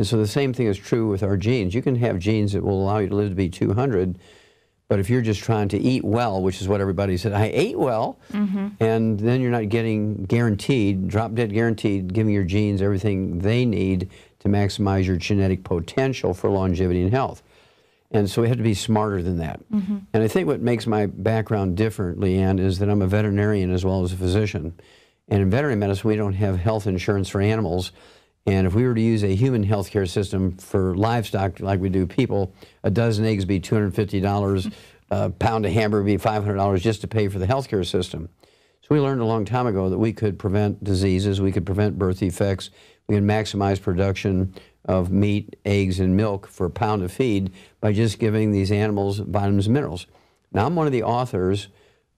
And so the same thing is true with our genes. You can have genes that will allow you to live to be 200, but if you're just trying to eat well, which is what everybody said, I ate well, and then you're not getting guaranteed, drop-dead guaranteed, giving your genes everything they need to maximize your genetic potential for longevity and health. And so we have to be smarter than that. And I think what makes my background different, Leanne, is that I'm a veterinarian as well as a physician. And in veterinary medicine, we don't have health insurance for animals. And if we were to use a human healthcare system for livestock like we do people, a dozen eggs would be $250, a pound of hamburger would be $500 just to pay for the healthcare system. So we learned a long time ago that we could prevent diseases, we could prevent birth defects, we can maximize production of meat, eggs, and milk for a pound of feed by just giving these animals vitamins and minerals. Now, I'm one of the authors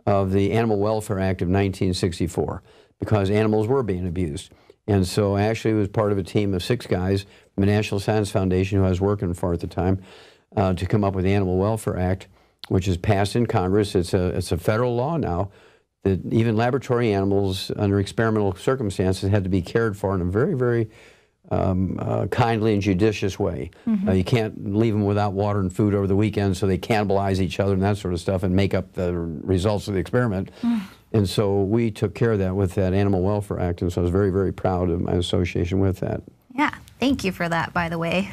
of the Animal Welfare Act of 1964 because animals were being abused. And so I actually was part of a team of 6 guys from the National Science Foundation, who I was working for at the time, to come up with the Animal Welfare Act, which is passed in Congress. It's a federal law now that even laboratory animals under experimental circumstances had to be cared for in a very, very kindly and judicious way. You can't leave them without water and food over the weekend so they cannibalize each other and that sort of stuff and make up the results of the experiment. And so we took care of that with that Animal Welfare Act, and so I was very, very proud of my association with that. Yeah, thank you for that, by the way.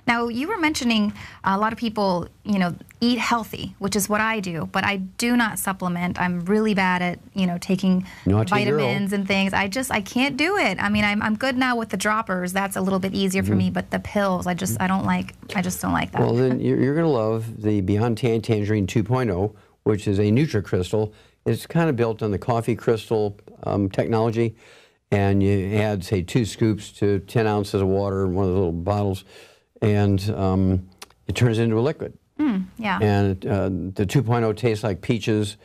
Now, you were mentioning a lot of people, you know, eat healthy, which is what I do, but I do not supplement. I'm really bad at, you know, taking vitamins and things. I can't do it. I mean, I'm good now with the droppers. That's a little bit easier for me, but the pills, I just don't like that. Well, then you're going to love the Beyond Tangerine 2.0, which is a NutriCrystal. It's kind of built on the coffee crystal technology, and you add, say, 2 scoops to 10 ounces of water in one of the little bottles, and it turns into a liquid. Yeah. And the 2.0 tastes like peaches.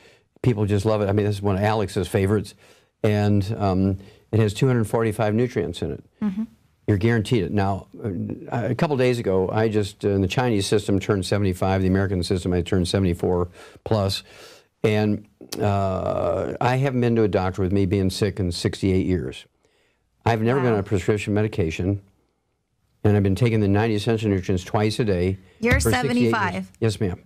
People just love it. I mean, this is one of Alex's favorites. And it has 245 nutrients in it. You're guaranteed it. Now, a couple days ago, I just, in the Chinese system, turned 75. The American system, I turned 74 plus. And I haven't been to a doctor with me being sick in 68 years. I've never been on a prescription medication. And I've been taking the 90 essential nutrients twice a day. You're 75. Yes, ma'am.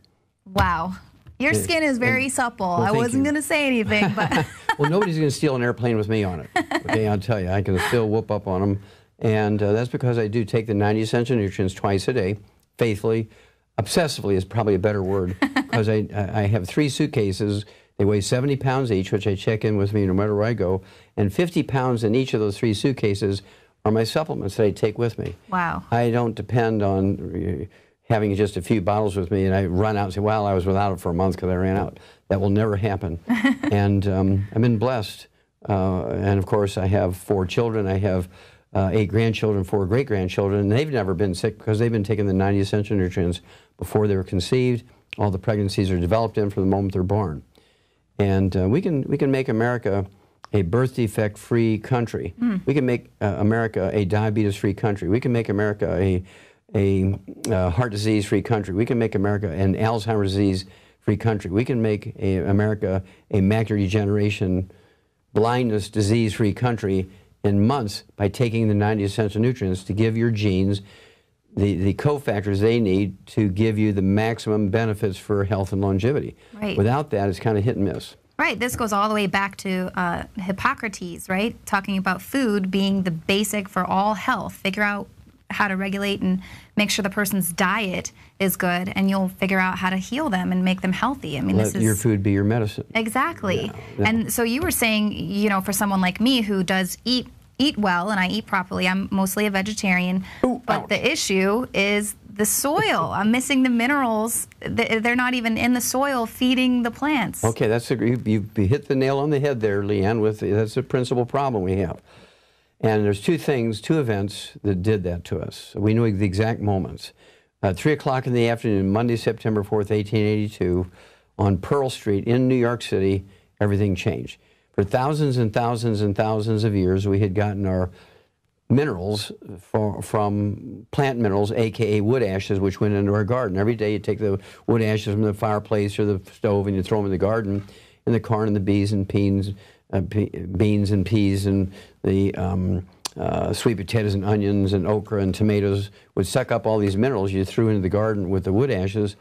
Wow. Your skin is very supple. Well, I wasn't going to say anything, but... Well, nobody's going to steal an airplane with me on it. Okay, I'll tell you. I can still whoop up on them. And that's because I do take the 90 essential nutrients twice a day, faithfully. Obsessively is probably a better word, because I have 3 suitcases. They weigh 70 pounds each, which I check in with me no matter where I go. And 50 pounds in each of those 3 suitcases are my supplements that I take with me. Wow. I don't depend on having just a few bottles with me and I run out and say, well, I was without it for a month because I ran out. That will never happen. And I've been blessed. And of course, I have 4 children. I have 8 grandchildren, 4 great-grandchildren, and they've never been sick because they've been taking the 90 essential nutrients before they were conceived. All the pregnancies are developed in from the moment they're born. And we can make America a birth defect-free country. We can make America a diabetes-free country. We can make America a heart disease-free country. We can make America an Alzheimer's disease-free country. We can make America a macular degeneration, blindness, disease-free country in months by taking the 90 essential nutrients to give your genes the cofactors they need to give you the maximum benefits for health and longevity. Right. Without that, it's kind of hit and miss. Right. This goes all the way back to Hippocrates, right? Talking about food being the basic for all health. Figure out how to regulate and make sure the person's diet is good, and you'll figure out how to heal them and make them healthy. I mean, Let your food be your medicine. Exactly. Yeah. And so you were saying, you know, for someone like me who does eat well and I eat properly, I'm mostly a vegetarian, but the issue is the soil. I'm missing the minerals. They're not even in the soil feeding the plants. Okay, you hit the nail on the head there, Leanne. That's the principal problem we have. And there's 2 events that did that to us. We knew the exact moments. 3 o'clock in the afternoon, Monday, September 4th, 1882, on Pearl Street in New York City, everything changed. For thousands and thousands and thousands of years, we had gotten our minerals from plant minerals, a.k.a. wood ashes, which went into our garden. Every day you take the wood ashes from the fireplace or the stove and you throw them in the garden, and the corn and the beans and peas and the sweet potatoes and onions and okra and tomatoes would suck up all these minerals you threw into the garden with the wood ashes,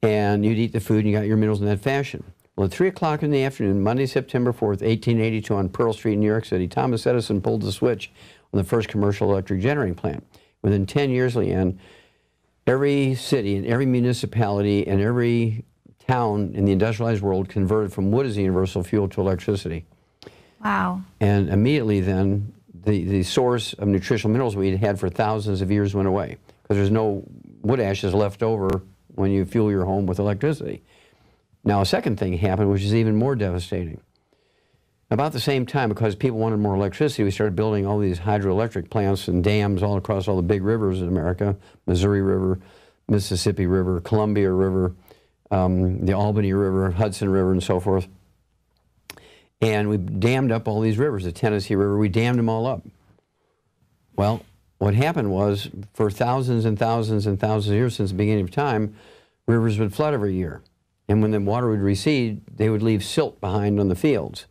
and you'd eat the food and you got your minerals in that fashion. Well, at 3 o'clock in the afternoon, Monday, September 4th, 1882, on Pearl Street in New York City, Thomas Edison pulled the switch on the first commercial electric generating plant. Within 10 years, Leanne, every city and every municipality and every town in the industrialized world converted from wood as the universal fuel to electricity. Wow. And immediately then, the source of nutritional minerals we had for thousands of years went away, because there's no wood ashes left over when you fuel your home with electricity. Now, a second thing happened, which is even more devastating. About the same time, because people wanted more electricity, we started building all these hydroelectric plants and dams all across all the big rivers in America: Missouri River, Mississippi River, Columbia River, the Albany River, Hudson River, and so forth. And we dammed up all these rivers. The Tennessee River, we dammed them all up. Well, what happened was, for thousands and thousands and thousands of years since the beginning of time, rivers would flood every year. And when the water would recede, they would leave silt behind on the fields.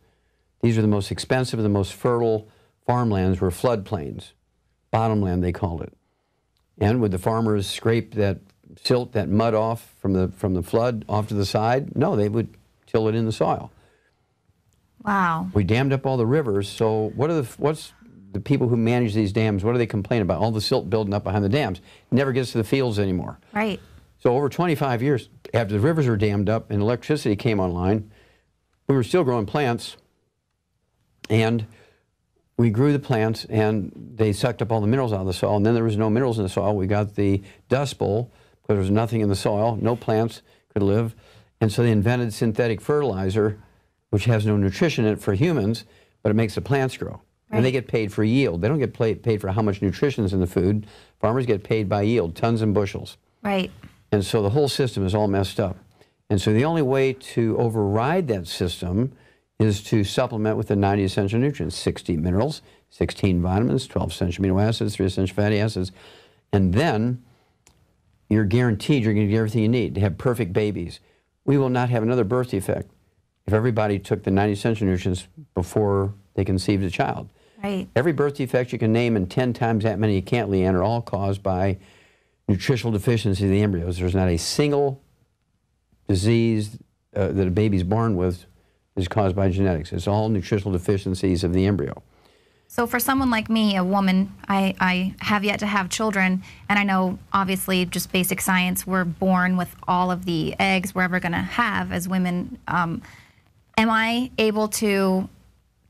These are the most expensive and the most fertile farmlands, were floodplains. Bottomland, they called it. And would the farmers scrape that silt, that mud off from the flood off to the side? No, they would till it in the soil. Wow. We dammed up all the rivers, so what's the people who manage these dams, what do they complain about? All the silt building up behind the dams. It never gets to the fields anymore. Right. So over 25 years, after the rivers were dammed up and electricity came online, we were still growing plants, and we grew the plants, and they sucked up all the minerals out of the soil, and then there was no minerals in the soil. We got the Dust Bowl, because there was nothing in the soil, no plants could live, and so they invented synthetic fertilizer, which has no nutrition in it for humans, but it makes the plants grow. Right. And they get paid for yield. They don't get paid for how much nutrition is in the food. Farmers get paid by yield, tons and bushels. Right. And so the whole system is all messed up. And so the only way to override that system is to supplement with the 90 essential nutrients: 60 minerals, 16 vitamins, 12 essential amino acids, 3 essential fatty acids. And then you're guaranteed you're going to get everything you need to have perfect babies. We will not have another birth defect if everybody took the 90 essential nutrients before they conceived a child. Right. Every birth defect you can name, and 10 times that many you can't, Leanne, are all caused by nutritional deficiency of the embryos. There's not a single disease that a baby's born with is caused by genetics. It's all nutritional deficiencies of the embryo. So for someone like me, a woman, I have yet to have children, and I know, obviously, just basic science, we're born with all of the eggs we're ever going to have as women. Am I able to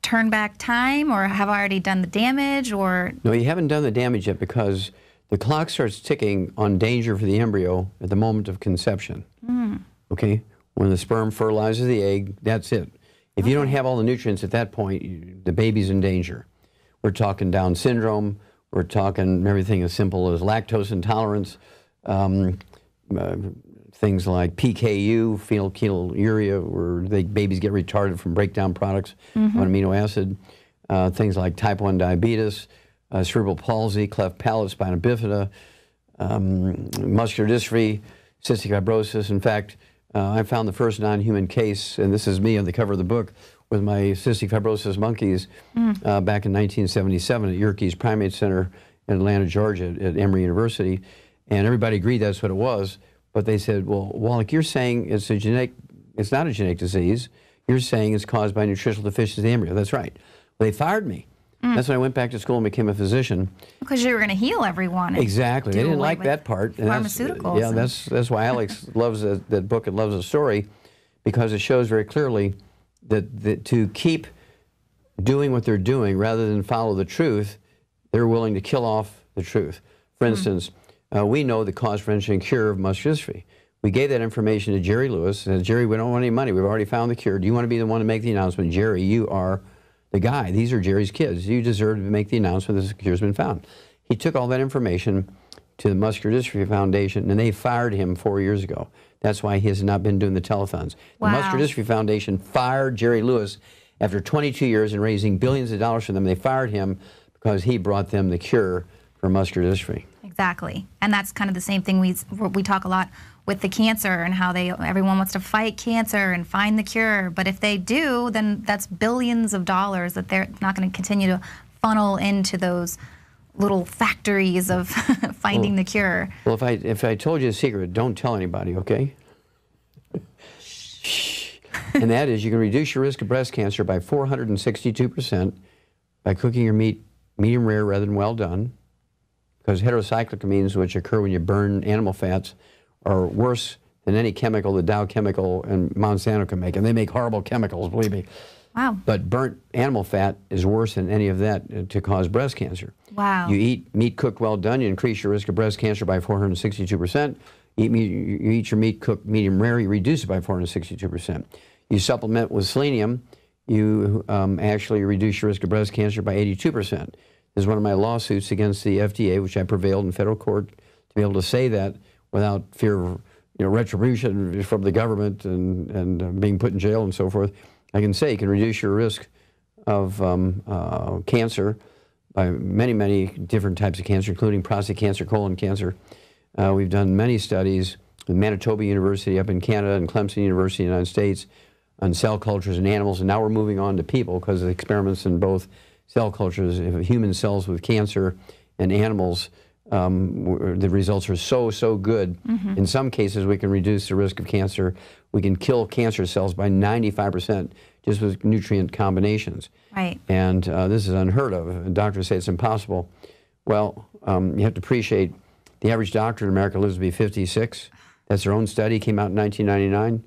turn back time, or have I already done the damage, or? No, you haven't done the damage yet, because the clock starts ticking on danger for the embryo at the moment of conception. Okay? When the sperm fertilizes the egg, that's it. If you don't have all the nutrients at that point, the baby's in danger. We're talking Down syndrome. We're talking everything as simple as lactose intolerance, things like PKU, phenylketonuria, where babies get retarded from breakdown products of an amino acid, things like type 1 diabetes, cerebral palsy, cleft palate, spina bifida, muscular dystrophy, cystic fibrosis. In fact, I found the first non-human case, and this is me on the cover of the book, with my cystic fibrosis monkeys back in 1977 at Yerkes Primate Center in Atlanta, Georgia, at Emory University. And everybody agreed that's what it was. But they said, well, Wallach, you're saying it's not a genetic disease. You're saying it's caused by nutritional deficiency of the embryo. That's right. Well, they fired me. That's when I went back to school and became a physician. Because you were going to heal everyone. Exactly. They didn't like that part. Pharmaceuticals. That's why Alex loves that book and loves the story, because it shows very clearly that to keep doing what they're doing rather than follow the truth, they're willing to kill off the truth. For instance, we know the cause, prevention, and cure of muscular dystrophy. We gave that information to Jerry Lewis, and said, Jerry, we don't want any money. We've already found the cure. Do you want to be the one to make the announcement? Jerry, you are the guy. These are Jerry's kids. You deserve to make the announcement that the cure's been found. He took all that information to the Muscular Dystrophy Foundation, and they fired him 4 years ago. That's why he has not been doing the telethons. Wow. The Muscular Dystrophy Foundation fired Jerry Lewis after 22 years and raising billions of dollars for them. They fired him because he brought them the cure for muscular dystrophy. Exactly. And that's kind of the same thing we talk a lot with the cancer, and how everyone wants to fight cancer and find the cure. But if they do, then that's billions of dollars that they're not going to continue to funnel into those little factories of finding the cure. Well, if I told you a secret, don't tell anybody, okay? And that is, you can reduce your risk of breast cancer by 462% by cooking your meat medium rare rather than well done, because heterocyclic amines, which occur when you burn animal fats, are worse than any chemical the Dow Chemical and Monsanto can make. And they make horrible chemicals, believe me. Wow. But burnt animal fat is worse than any of that to cause breast cancer. Wow. You eat meat cooked well done, you increase your risk of breast cancer by 462%. You eat your meat cooked medium rare, you reduce it by 462%. You supplement with selenium, you actually reduce your risk of breast cancer by 82%. This is one of my lawsuits against the FDA, which I prevailed in federal court to be able to say that without fear of retribution from the government and being put in jail and so forth. I can say you can reduce your risk of cancer by many, many different types of cancer, including prostate cancer, colon cancer. We've done many studies with Manitoba University up in Canada and Clemson University in the United States on cell cultures in animals, and now we're moving on to people because of experiments in both cell cultures, human cells with cancer and animals. The results are so good. Mm-hmm. In some cases, we can reduce the risk of cancer. We can kill cancer cells by 95% just with nutrient combinations. Right. And this is unheard of. Doctors say it's impossible. Well, you have to appreciate the average doctor in America lives to be 56. That's their own study, came out in 1999.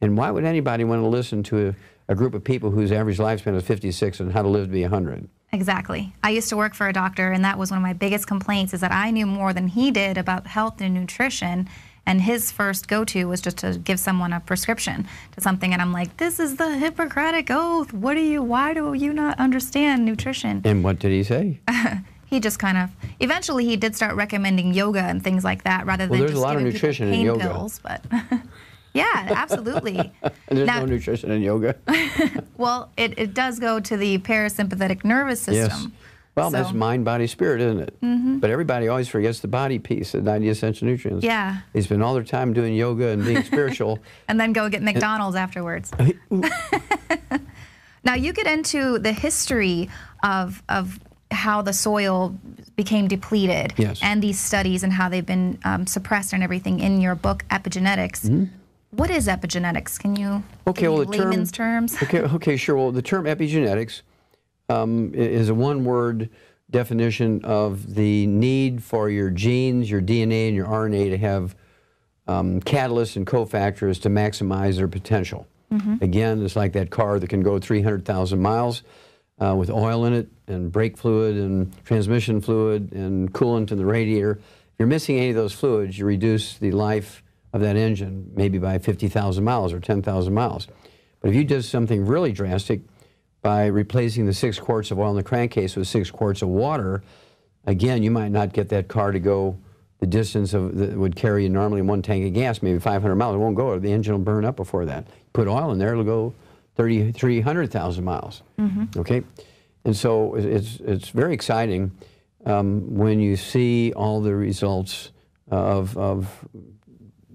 And why would anybody want to listen to a group of people whose average lifespan is 56 and how to live to be 100? Exactly. I used to work for a doctor, and that was one of my biggest complaints, is that I knew more than he did about health and nutrition, and his first go-to was just to give someone a prescription to something, and I'm like, this is the Hippocratic Oath. Why do you not understand nutrition? And what did he say? He just kind of, eventually he did start recommending yoga and things like that rather than just giving people pain pills, but yeah, absolutely. There's no nutrition in yoga. Well, it does go to the parasympathetic nervous system. Yes. Well, that's mind, body, spirit, isn't it? Mm-hmm. But everybody always forgets the body piece, the 90 essential nutrients. Yeah. They spend all their time doing yoga and being spiritual. And then go get McDonald's afterwards. Now, you get into the history of how the soil became depleted, yes, and these studies and how they've been suppressed and everything in your book, Epigenetics. Mm-hmm. What is epigenetics? Can you give me layman's terms? Okay, sure. Well, the term epigenetics is a one-word definition of the need for your genes, your DNA, and your RNA to have catalysts and cofactors to maximize their potential. Mm-hmm. Again, it's like that car that can go 300,000 miles with oil in it and brake fluid and transmission fluid and coolant in the radiator. If you're missing any of those fluids, you reduce the life of that engine maybe by 50,000 miles or 10,000 miles. But if you did something really drastic by replacing the 6 quarts of oil in the crankcase with 6 quarts of water, again, you might not get that car to go the distance that would carry you normally in 1 tank of gas, maybe 500 miles. It won't go. The engine will burn up before that. Put oil in there, it'll go 300,000 miles. Mm-hmm. Okay? And so it's very exciting when you see all the results of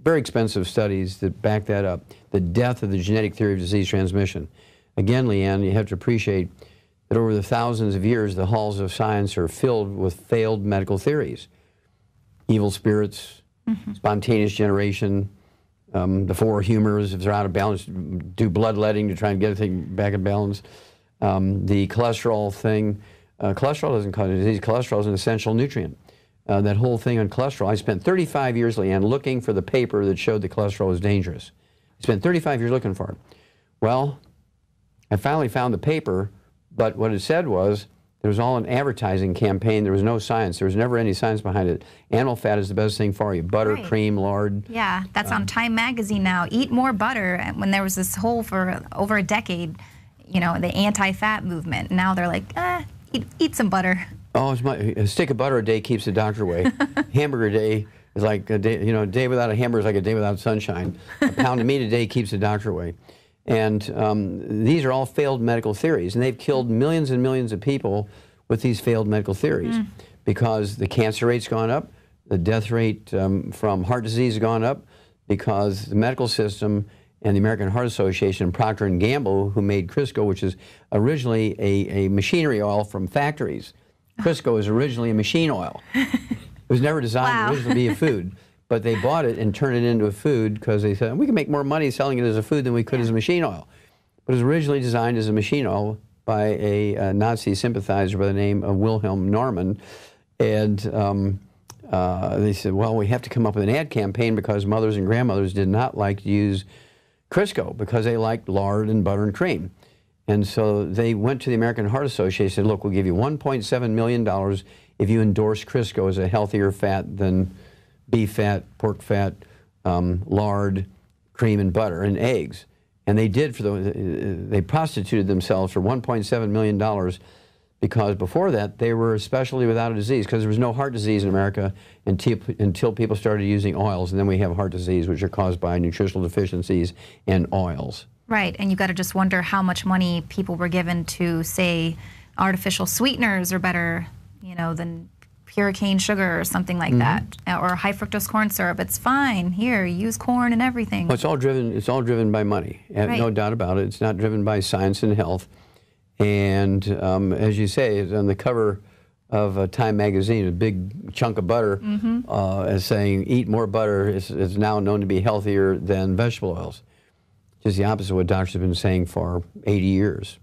very expensive studies that back that up. The death of the genetic theory of disease transmission. Again, Leanne, you have to appreciate that over the thousands of years, the halls of science are filled with failed medical theories. Evil spirits, mm-hmm, spontaneous generation, the 4 humors, if they're out of balance, do bloodletting to try and get everything back in balance. The cholesterol thing, cholesterol doesn't cause disease. Cholesterol is an essential nutrient. That whole thing on cholesterol, I spent 35 years, Leanne, looking for the paper that showed that cholesterol was dangerous. I spent 35 years looking for it. Well, I finally found the paper, but what it said was, it was all an advertising campaign. There was no science. There was never any science behind it. Animal fat is the best thing for you. Butter, right, cream, lard. Yeah, that's on Time Magazine now. Eat more butter. And when there was this whole, for over a decade, the anti-fat movement. Now they're like, eat some butter. Oh, a stick of butter a day keeps the doctor away. Hamburger a day is like a day, a day without a hamburger is like a day without sunshine. A pound of meat a day keeps the doctor away. And these are all failed medical theories, and they've killed millions and millions of people with these failed medical theories because the cancer rate's gone up, the death rate from heart disease has gone up because the medical system and the American Heart Association and Procter & Gamble, who made Crisco, which is originally a machinery oil from factories. Crisco is originally a machine oil. It was never designed originally to be a food, but they bought it and turned it into a food because they said, we can make more money selling it as a food than we could as a machine oil. But it was originally designed as a machine oil by a Nazi sympathizer by the name of Wilhelm Norman. And they said, well, we have to come up with an ad campaign because mothers and grandmothers did not like to use Crisco because they liked lard and butter and cream. And so they went to the American Heart Association and said, look, we'll give you $1.7 million if you endorse Crisco as a healthier fat than beef fat, pork fat, lard, cream, and butter, and eggs. And they did they prostituted themselves for $1.7 million because before that they were a specialty without a disease, because there was no heart disease in America until people started using oils, and then we have heart disease, which are caused by nutritional deficiencies and oils. Right, and you've got to just wonder how much money people were given to say artificial sweeteners are better, you know, than pure cane sugar or something like that, or high fructose corn syrup. It's fine. Here, use corn and everything. Well, it's all driven by money. Right. No doubt about it. It's not driven by science and health. And as you say, it's on the cover of Time magazine, a big chunk of butter, as saying, eat more butter is now known to be healthier than vegetable oils. Just the opposite of what doctors have been saying for 80 years.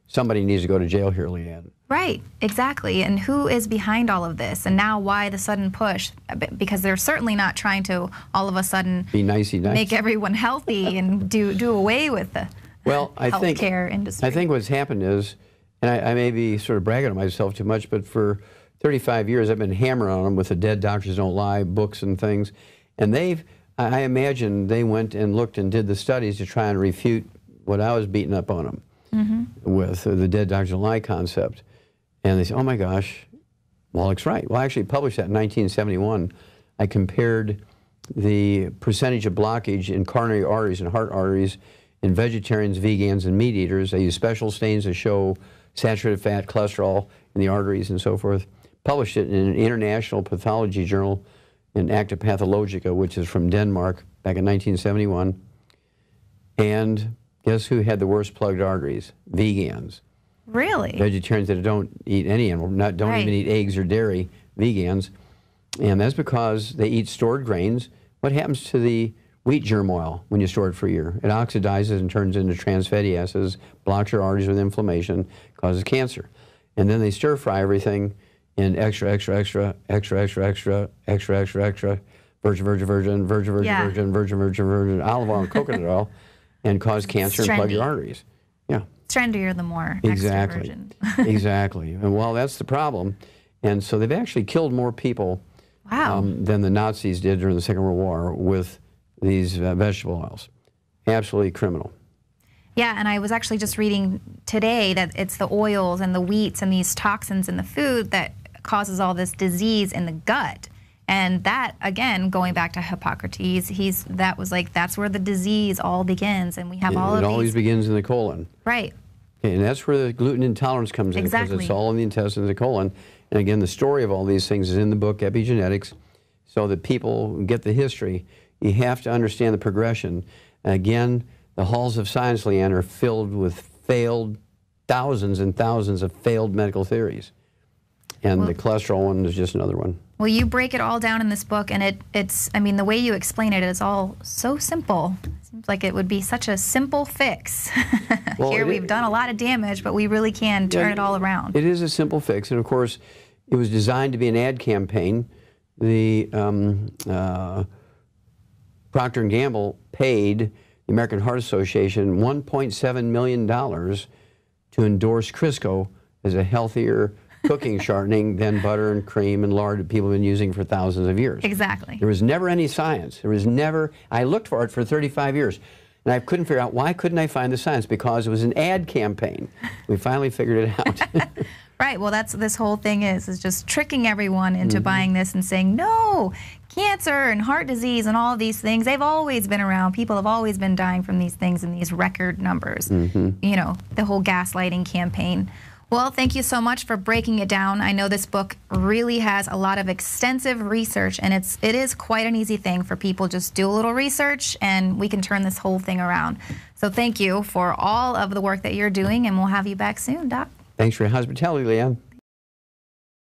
Somebody needs to go to jail here, Leanne. Right, exactly. And who is behind all of this? And now why the sudden push? Because they're certainly not trying to all of a sudden be nicey nice, make everyone healthy and do away with the healthcare industry. I think what's happened is, and I may be sort of bragging on myself too much, but for 35 years I've been hammering on them with the Dead Doctors Don't Lie books and things. And I imagine they went and looked and did the studies to try and refute what I was beating up on them with the Dead Doctors Don't Lie concept. And they said, oh my gosh, Wallach's right. Well, I actually published that in 1971. I compared the percentage of blockage in coronary arteries and heart arteries in vegetarians, vegans, and meat eaters. I used special stains to show saturated fat, cholesterol in the arteries and so forth. Published it in an international pathology journal in Acta Pathologica, which is from Denmark, back in 1971. And guess who had the worst plugged arteries? Vegans. Really? Vegetarians that don't eat any animal, don't even eat eggs or dairy, vegans. And that's because they eat stored grains. What happens to the wheat germ oil when you store it for a year? It oxidizes and turns into trans fatty acids, blocks your arteries with inflammation, causes cancer. And then they stir fry everything in extra, extra, extra, extra, extra, extra, extra, extra, extra, virgin, virgin, virgin, virgin, virgin, virgin, virgin, virgin, virgin, olive oil and coconut oil, and cause cancer and plug your arteries. Yeah. Trendier the more extra virgin. Exactly. And well, that's the problem. And so they've actually killed more people than the Nazis did during the Second World War with these vegetable oils. Absolutely criminal. Yeah, and I was actually just reading today that it's the oils and the wheats and these toxins in the food that causes all this disease in the gut. And that, again, going back to Hippocrates, that was like, that's where the disease all begins. And we have all of these. It always begins in the colon. Right. Okay, and that's where the gluten intolerance comes in, because it's all in the intestines, the colon. And again, the story of all these things is in the book, Epigenetics, so that people get the history. You have to understand the progression. And again, the halls of science, Leanne, are filled with thousands and thousands of failed medical theories. And the cholesterol one is just another one. Well, you break it all down in this book, and it's, I mean, the way you explain it is all so simple. It seems like it would be such a simple fix. Well, here we've done a lot of damage, but we really can turn it all around. It is a simple fix, and of course, it was designed to be an ad campaign. The Procter & Gamble paid the American Heart Association $1.7 million to endorse Crisco as a healthier cooking shortening than butter and cream and lard that people have been using for thousands of years. Exactly. There was never any science. There was never, I looked for it for 35 years, and I couldn't figure out, why couldn't I find the science? Because it was an ad campaign. We finally figured it out. Right, well, that's this whole thing is just tricking everyone into buying this and saying, no, cancer and heart disease and all of these things, they've always been around. People have always been dying from these things in these record numbers. You know, the whole gaslighting campaign. Well, thank you so much for breaking it down. I know this book really has a lot of extensive research, and it is quite an easy thing for people. Just do a little research, and we can turn this whole thing around. So thank you for all of the work that you're doing, and we'll have you back soon, Doc. Thanks for your hospitality, Leanne.